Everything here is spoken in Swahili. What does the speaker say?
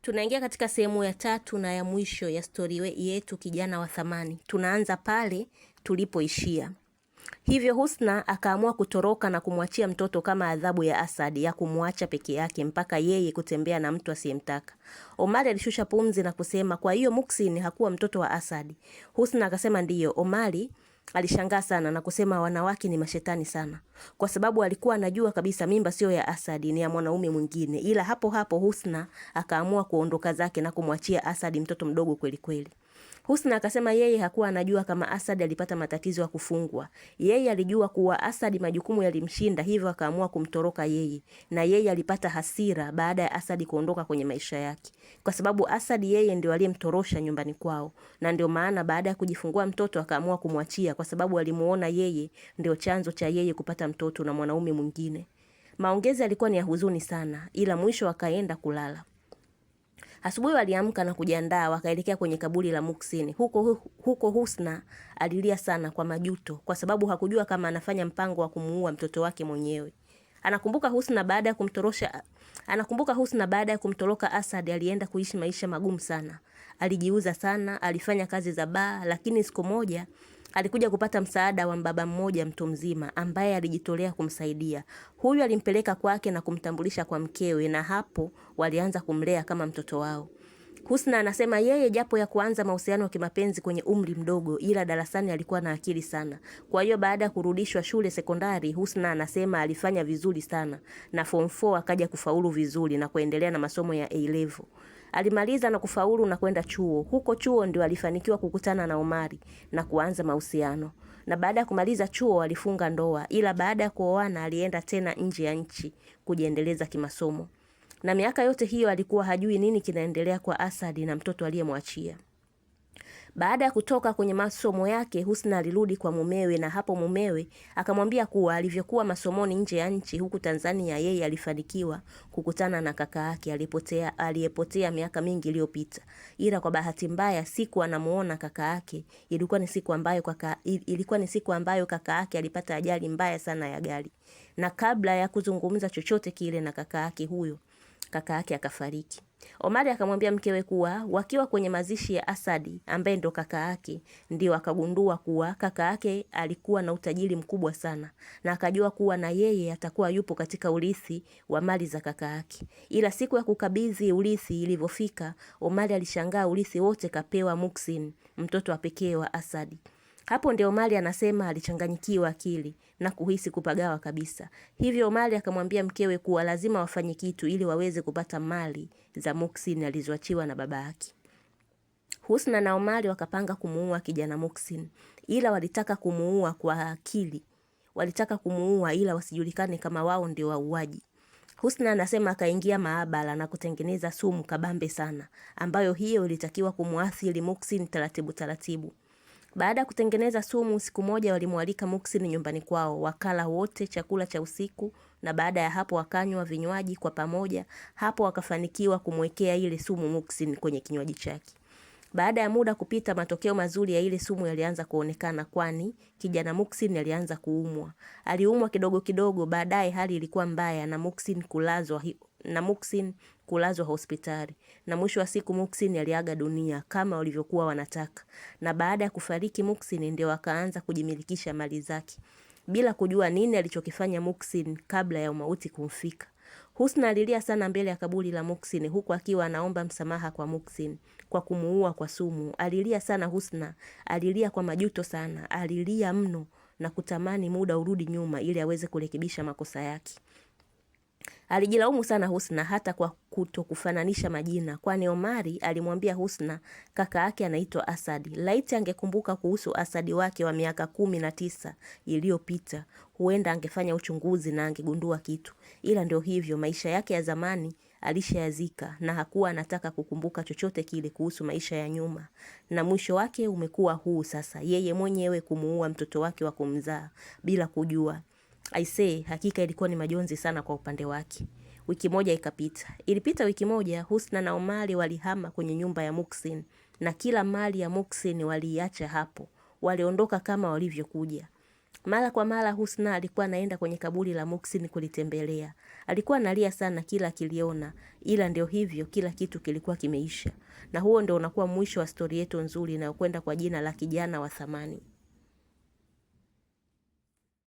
Tunaingia katika sehemu ya tatu na ya mwisho ya stori yetu Kijana wa Thamani. Tunaanza pale tulipoishia. Hivyo Husna akaamua kutoroka na kumwachia mtoto kama adhabu ya Asad ya kumwacha peke yake mpaka yeye kutembea na mtu asiyemtaka. Omari alishusha pumzi na kusema, kwa hiyo Muhsin hakuwa mtoto wa Asad? Husna akasema ndiyo. Omari alishangaa sana na kusema wanawake ni mashetani sana, kwa sababu alikuwa anajua kabisa mimba sio ya Asad, ni ya mwanaume mwingine. Ila hapo hapo Husna akaamua kuondoka zake na kumwachia Asad mtoto mdogo kweli kweli. Husna akasema yeye hakuwa anajua kama Asad alipata matatizo ya kufungwa. Yeye alijua kuwa Asad majukumu yalimshinda, hivyo akaamua kumtoroka yeye. Na yeye alipata hasira baada ya Asad kuondoka kwenye maisha yake, kwa sababu Asad yeye ndio aliyemtorosha nyumbani kwao, na ndio maana baada ya kujifungua mtoto akaamua kumwachia, kwa sababu alimuona yeye ndio chanzo cha yeye kupata mtoto na mwanaume mwingine. Maongezi yalikuwa ni ya huzuni sana, ila mwisho akaenda kulala. Asubuhi waliamka na kujiandaa, wakaelekea kwenye kaburi la Muhsin. Huko Husna alilia sana kwa majuto, kwa sababu hakujua kama anafanya mpango wa kumuua mtoto wake mwenyewe. Anakumbuka Husna baada ya kumtoroka Asad alienda kuishi maisha magumu sana. Alijiuza sana, alifanya kazi za baa, lakini siku moja alikuja kupata msaada wa mbaba mmoja mtu mzima ambaye alijitolea kumsaidia. Huyu alimpeleka kwake na kumtambulisha kwa mkewe, na hapo walianza kumlea kama mtoto wao. Husna anasema yeye japo ya kuanza mahusiano ya kimapenzi kwenye umri mdogo, ila darasani alikuwa na akili sana. Kwa hiyo baada ya kurudishwa shule sekondari, Husna anasema alifanya vizuri sana, na form 4 akaja kufaulu vizuri na kuendelea na masomo ya A-level. Alimaliza na kufaulu na kwenda chuo. Huko chuo ndio alifanikiwa kukutana na Omari na kuanza mahusiano. Na baada ya kumaliza chuo alifunga ndoa, ila baada ya kuoana alienda tena nje ya nchi kujiendeleza kimasomo. Na miaka yote hiyo alikuwa hajui nini kinaendelea kwa Asad na mtoto aliyemwachia. Baada ya kutoka kwenye masomo yake, Husna alirudi kwa mumewe, na hapo mumewe akamwambia kuwa alivyokuwa masomoni nje ya nchi huku Tanzania, yeye alifanikiwa kukutana na kaka yake aliyepotea miaka mingi iliyopita. Ila kwa bahati mbaya siku anamuona kaka yake ilikuwa ni siku ambayo kaka yake alipata ajali mbaya sana ya gari. Na kabla ya kuzungumza chochote kile na kaka yake huyo, kaka yake akafariki. Omari akamwambia mkewe kuwa wakiwa kwenye mazishi ya Asad ambaye ndo kaka yake, ndio akagundua kuwa kaka yake alikuwa na utajiri mkubwa sana, na akajua kuwa na yeye atakuwa yupo katika urithi wa mali za kaka yake. Ila siku ya kukabidhi urithi ilivyofika, Omari alishangaa urithi wote kapewa Muhsin, mtoto wa pekee wa Asad. Hapo ndio Omari anasema alichanganyikiwa akili na kuhisi kupagawa kabisa. Hivyo Omari akamwambia mkewe kuwa lazima wafanye kitu ili waweze kupata mali za Muhsin alizoachiwa na baba yake. Husna na Omari wakapanga kumuua kijana Muhsin, ila walitaka kumuua kwa akili. Walitaka kumuua ila wasijulikane kama wao ndio wauaji. Husna anasema akaingia maabara na kutengeneza sumu kabambe sana, ambayo hiyo ilitakiwa kumuathiri Muhsin taratibu taratibu. Baada ya kutengeneza sumu, siku moja walimwalika Muhsin nyumbani kwao, wakala wote chakula cha usiku, na baada ya hapo wakanywa vinywaji kwa pamoja. Hapo wakafanikiwa kumwekea ile sumu Muhsin kwenye kinywaji chake. Baada ya muda kupita, matokeo mazuri ya ile sumu yalianza kuonekana, kwani kijana Muhsin alianza kuumwa. Aliumwa kidogo kidogo, baadaye hali ilikuwa mbaya na Muhsin kulazwa hospitali. Na mwisho wa siku Muhsin aliaga dunia kama walivyokuwa wanataka. Na baada ya kufariki Muhsin ndio wakaanza kujimilikisha mali zake, bila kujua nini alichokifanya Muhsin kabla ya mauti kumfika. Husna alilia sana mbele ya kaburi la Muhsin, huku akiwa anaomba msamaha kwa Muhsin kwa kumuua kwa sumu. Alilia sana Husna, alilia kwa majuto sana, alilia mno na kutamani muda urudi nyuma ili aweze kurekebisha makosa yake. Alijilaumu sana Husna hata kwa kutokufananisha majina, kwani Omari alimwambia Husna kaka yake anaitwa Asad. Laiti angekumbuka kuhusu Asad wake wa miaka 19 iliyopita, huenda angefanya uchunguzi na angegundua kitu. Ila ndio hivyo, maisha yake ya zamani alishayazika na hakuwa anataka kukumbuka chochote kile kuhusu maisha ya nyuma. Na mwisho wake umekuwa huu sasa, yeye mwenyewe kumuua mtoto wake wa kumzaa bila kujua. Aisee, hakika ilikuwa ni majonzi sana kwa upande wake. Wiki moja ikapita. Ilipita wiki moja, Husna na Omari walihama kwenye nyumba ya Muhsin, na kila mali ya Muhsin waliacha hapo. Waliondoka kama walivyokuja. Mara kwa mara Husna alikuwa anaenda kwenye kaburi la Muhsin kulitembelea. Alikuwa analia sana kila akiliona, ila ndio hivyo, kila kitu kilikuwa kimeisha. Na huo ndio unakuwa mwisho wa stori yetu nzuri inayokwenda kwa jina la Kijana wa Thamani.